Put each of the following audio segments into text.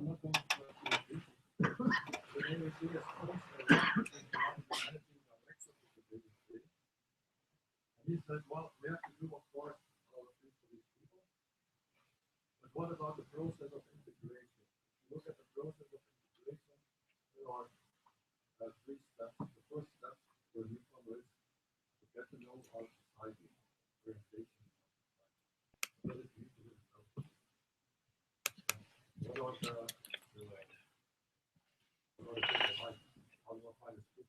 I'm not going to repeat it. But when we see a sponsor anything directly to the industry, and he said, well, we have to do, of course, a lot of things for these people. But what about the process of integration? If you look at the process of integration, there are 3 steps. The first step for newcomer is to get to know our society, orientation. What does it mean to live in What are the things like? How do I find a school?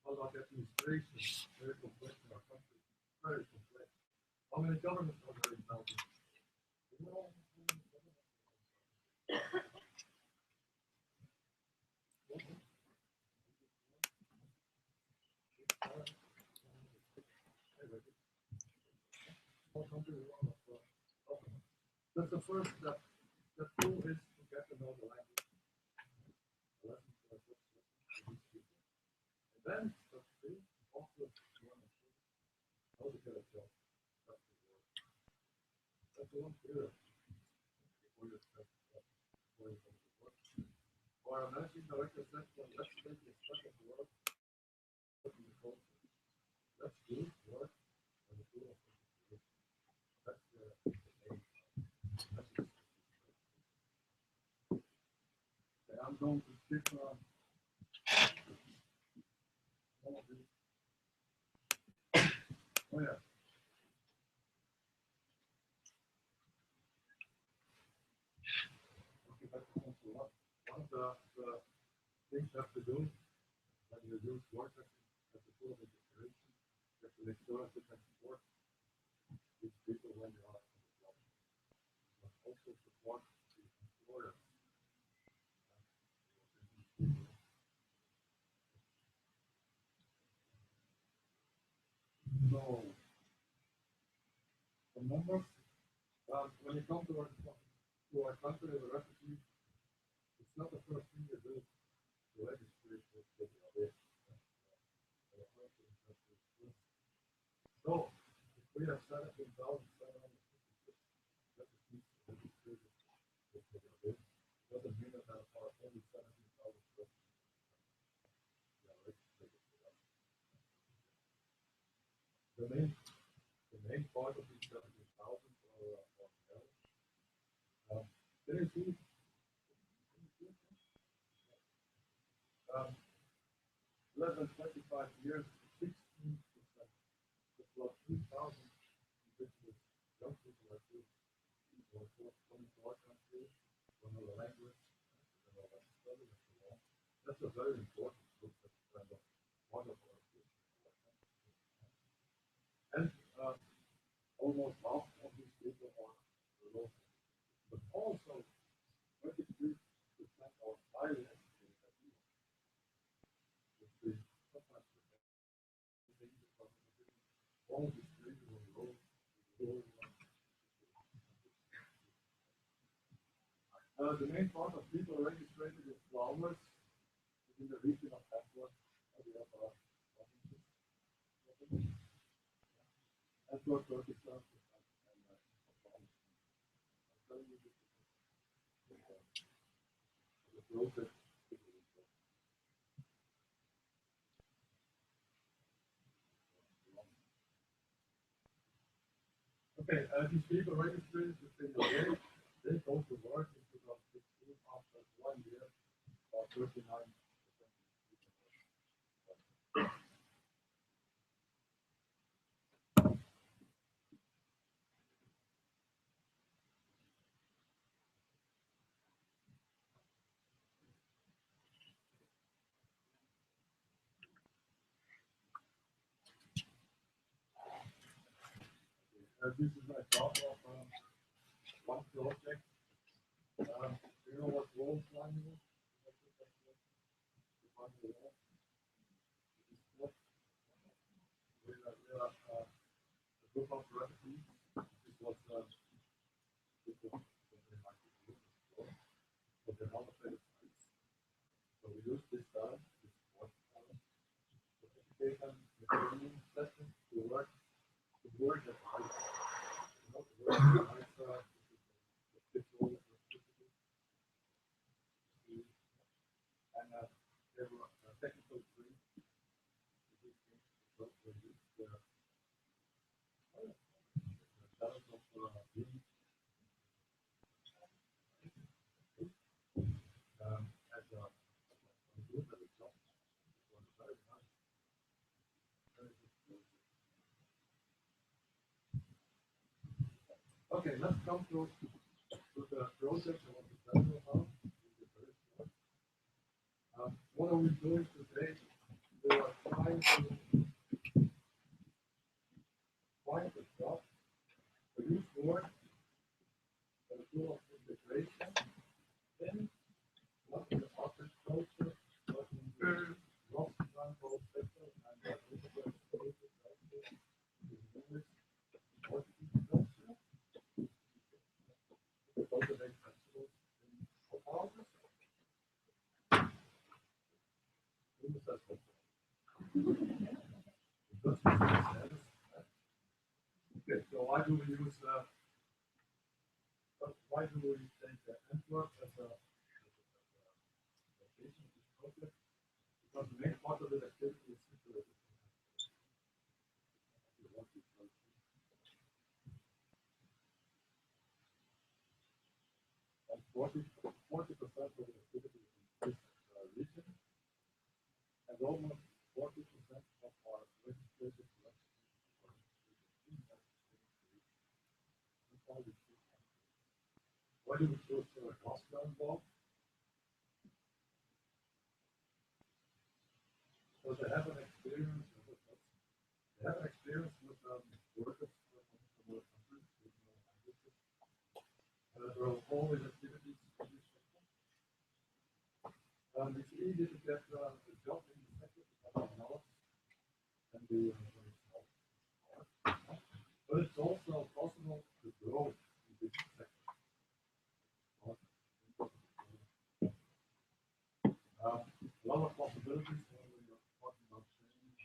How about administration? Very complex in our country. Very complex. How many governments are there in Belgium? That's the first step. Step 2 is to get to know the language. And then step 3, also how to get a job. That's the word. That's the one clear. Before you step before you come to work. Or our managing director said, well, let's take a step of work in the culture. Let's do work and the tool of integration. That's the aim. Okay, I'm going to skip all of this. Oh yeah. Okay, that's also one of the things you have to do when you use work as a tool of integration. You have to make sure that you can support these people when they are on the job. You must also support the employer. So, the numbers, when you come to our country as a refugee, it's not the first thing you do to register with the IAAS. So, if we have 17,756 refugees registered with the IAAS, doesn't mean that there are only 17,000 refugees that are registered with us. The main part of these 17,000 are male. Can you see? Less than 25 years, 16%. That's about 3,000 individuals, young people like you, who are coming to our country, who know the language, who know how to study, and so on. That's a very important group. That's kind of one of our groups. And almost half of these people are local. But also, 23% are IAAS the main part of people registered in flowers in the region of Antwerp. We have Antwerp, 37%, and I'm telling you this the process. Okay, these people registered within the day, they go to work in 2016 after 1 year, or 39%. This is an example of one project. You know what wall climbing is? We are a group of refugees. This was something like this before, but they're not afraid of heights. So we use this time, this work time, to educate them with training sessions to work at heights. You know, to work at heights, the physical be as a group as a job. Very nice. Very good. Okay, let's come to the project I want to tell you about. What are we doing today? We are trying to find a job, produce work, a tool of integration, then not in the office culture, but in the lost control sector and the integrated culture, the English, Portuguese culture, the cultivate vegetables in houses, in the festival. Okay, so why do we use why do we take Antwerp as a location of this project? Because the main part of the activity is situated in Antwerp. And 40% of the activity in this region, and almost 40% of our legislative collection. Why do we choose Glasgow involved? So they have an experience with workers from other countries with no languages. There are always activities in this sector. It's easy to get a job in the sector because of knowledge and the very small. But it's also possible to grow in this sector. A lot of possibilities when we are talking about change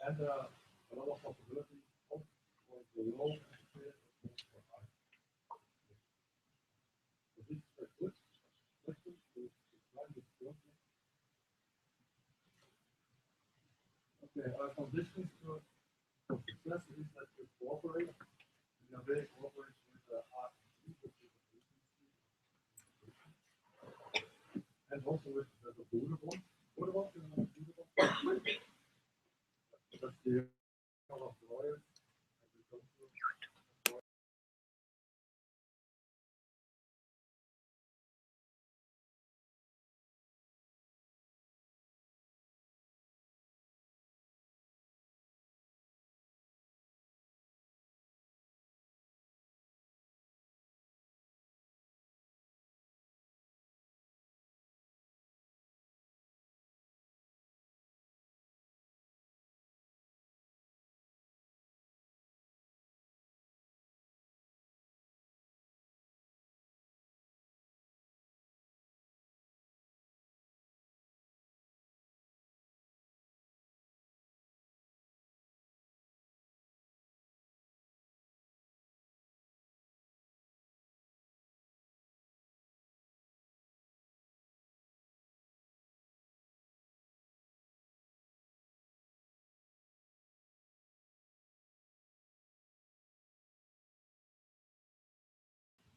and a lot of possibilities both for the low and clear and for high. So this is a good question to describe this project. Okay, our conditions for success is that you cooperate. We are very cooperative with the R&D, which is an agency. And also with the Boerenbond. Boerenbond is not Boerenbond. That's the of lawyers, agricultural.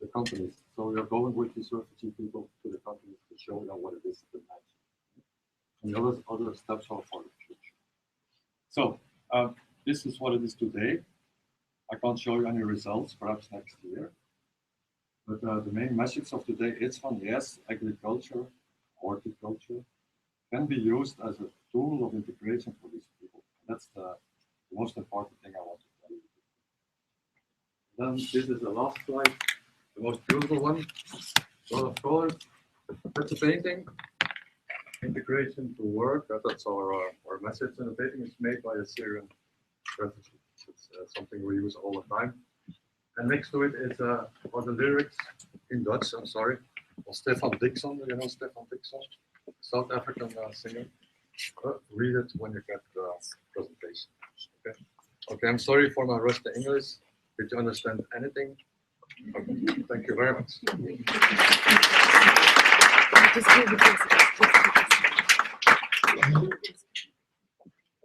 The companies. So we are going with these refugee people to the companies to show them what it is to match. And the other steps are for the future. So this is what it is today. I can't show you any results, perhaps next year. But the main message of today is from yes, agriculture, horticulture can be used as a tool of integration for these people. That's the most important thing I want to tell you. Then this is the last slide. The most beautiful one, a lot of colors. That's a painting. Integration to work. That's our message. And the painting is made by a Syrian refugee. It's something we use all the time. And next to it is are the lyrics in Dutch. I'm sorry. Of Stefan Dixon. You know Stefan Dixon, South African singer. Read it when you get the presentation. Okay. Okay. I'm sorry for my rusty English. Did you understand anything? Okay. Thank you very much.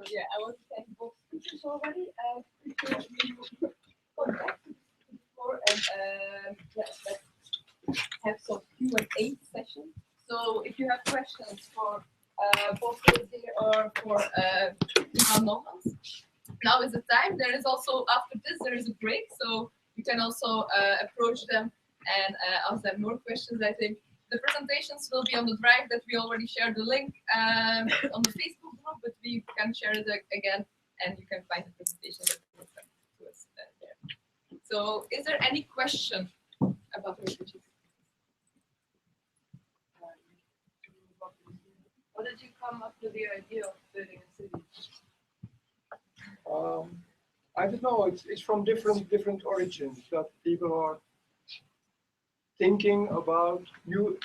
Yeah, I want to thank both contributions already. Contact before and let's have some Q&A session. So if you have questions for both Jose or for Novans, now is the time. There is also, after this, there is a break, so you can also approach them and ask them more questions. I think the presentations will be on the drive that we already shared the link on the Facebook group, but we can share it again, and you can find the presentation that will come to us there. So, is there any question about refugees? How did you come up with the idea of building a city? I don't know. It's from different origins that people are thinking about new.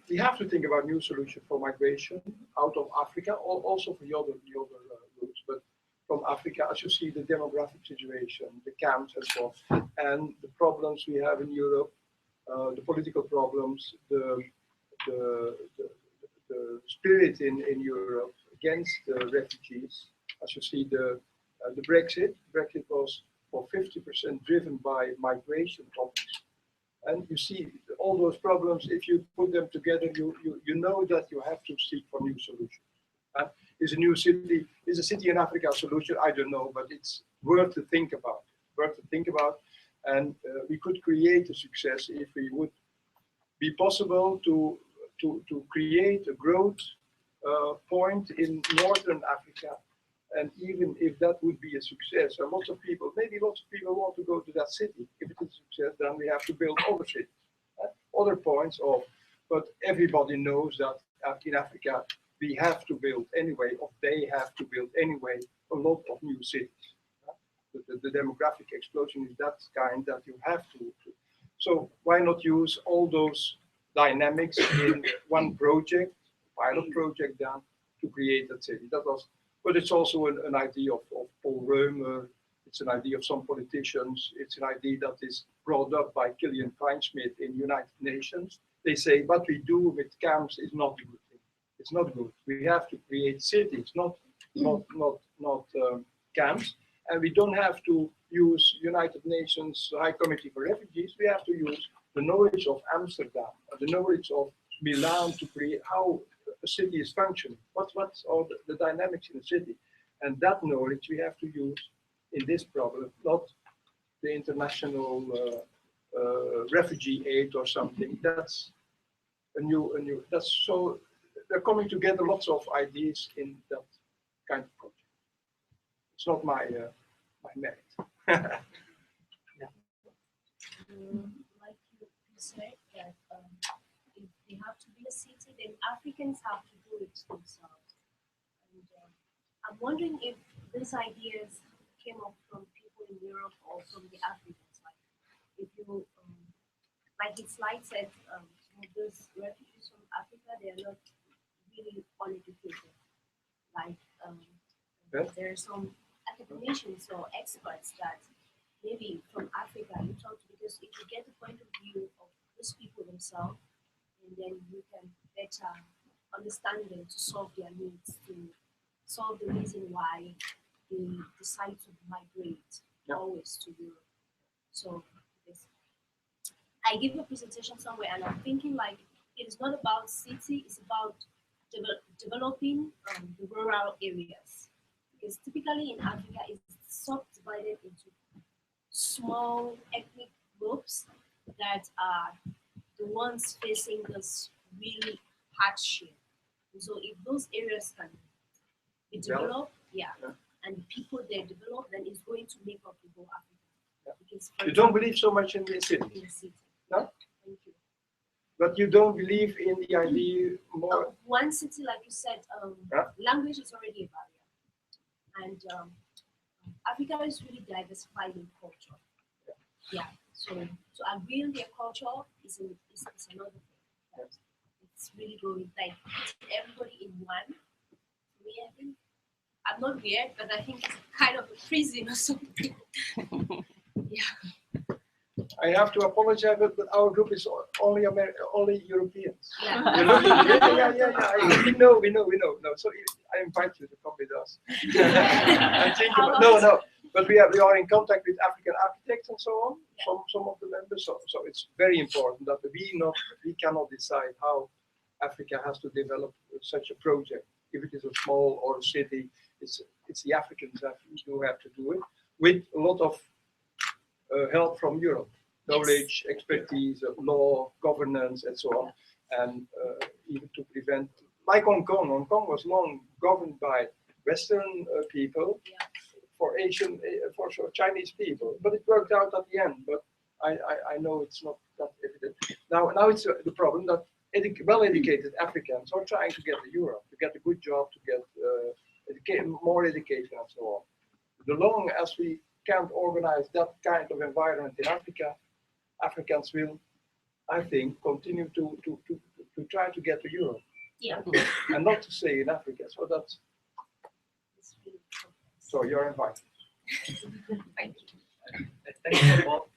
We have to think about new solutions for migration out of Africa, also for the other routes, but from Africa, as you see, the demographic situation, the camps and so on, and the problems we have in Europe, the political problems, the spirit in Europe against the refugees. As you see, the Brexit was for 50% driven by migration problems. And you see all those problems, if you put them together, you know that you have to seek for new solutions. Is a city in Africa a solution? I don't know, but it's worth to think about. And we could create a success if we would be possible to create a growth point in Northern Africa. And even if that would be a success, maybe lots of people want to go to that city. If it's a success, then we have to build other cities, other points of. But everybody knows that in Africa we have to build anyway, or they have to build anyway, a lot of new cities. The demographic explosion is that kind that you have to. So why not use all those dynamics in one project, pilot project, then to create that city? But it's also an idea of Paul Römer. It's an idea of some politicians. It's an idea that is brought up by Killian Kleinsmith in United Nations. They say what we do with camps is not a good thing. It's not good. We have to create cities, not camps. And we don't have to use United Nations High Committee for Refugees. We have to use the knowledge of Amsterdam, the knowledge of Milan to create how a city is functioning. What's all the dynamics in the city, and that knowledge we have to use in this problem, not the international refugee aid or something. That's a new. That's so they're coming together. Lots of ideas in that kind of project. It's not my my merit. Like you said that if they have to be a city, then Africans have to do it themselves. And I'm wondering if these ideas came up from people in Europe or from the Africans. Like if you, like its slide said, some of those refugees from Africa, they are not really uneducated. Like there are some academicians or experts that maybe from Africa you talk to, because if you get the point of view of those people themselves, and then you can better understand them to solve their needs, to solve the reason why they decide to migrate always to Europe. So I give a presentation somewhere and I'm thinking like it is not about city, it's about developing the rural areas. Because typically in Africa it's subdivided into small ethnic groups that are the ones facing this really hardship. And so if those areas can be developed, and the people they develop, then it's going to make up the whole Africa. Because you don't believe so much in the city? In the city. No? Thank you. But you don't believe in the idea more? One city, like you said, language is already a barrier. And Africa is really diversified in culture. So to agree on their culture is another thing. It's really going like everybody in one. I think I'm not weird, but I think it's kind of a prison or something. I have to apologize, but our group is only Europeans. Yeah. We know. No, so I invite you to come with us. I think no, but we are in contact with African architects and so on. Some of the members. So it's very important that we cannot decide how Africa has to develop such a project. If it is a small or a city, it's the Africans who have to do it with a lot of help from Europe, knowledge, expertise, law, governance, and so on, and even to prevent. Like Hong Kong was long governed by Western people for Chinese people, but it worked out at the end. But I know it's not that evident. Now it's the problem that well-educated Africans are trying to get to Europe, to get a good job, to get more education and so on. The long as we can't organize that kind of environment in Africa, Africans will, I think, continue to try to get to Europe. Yeah. And not to stay in Africa. So that's. So you're invited. Thank you. Thank you both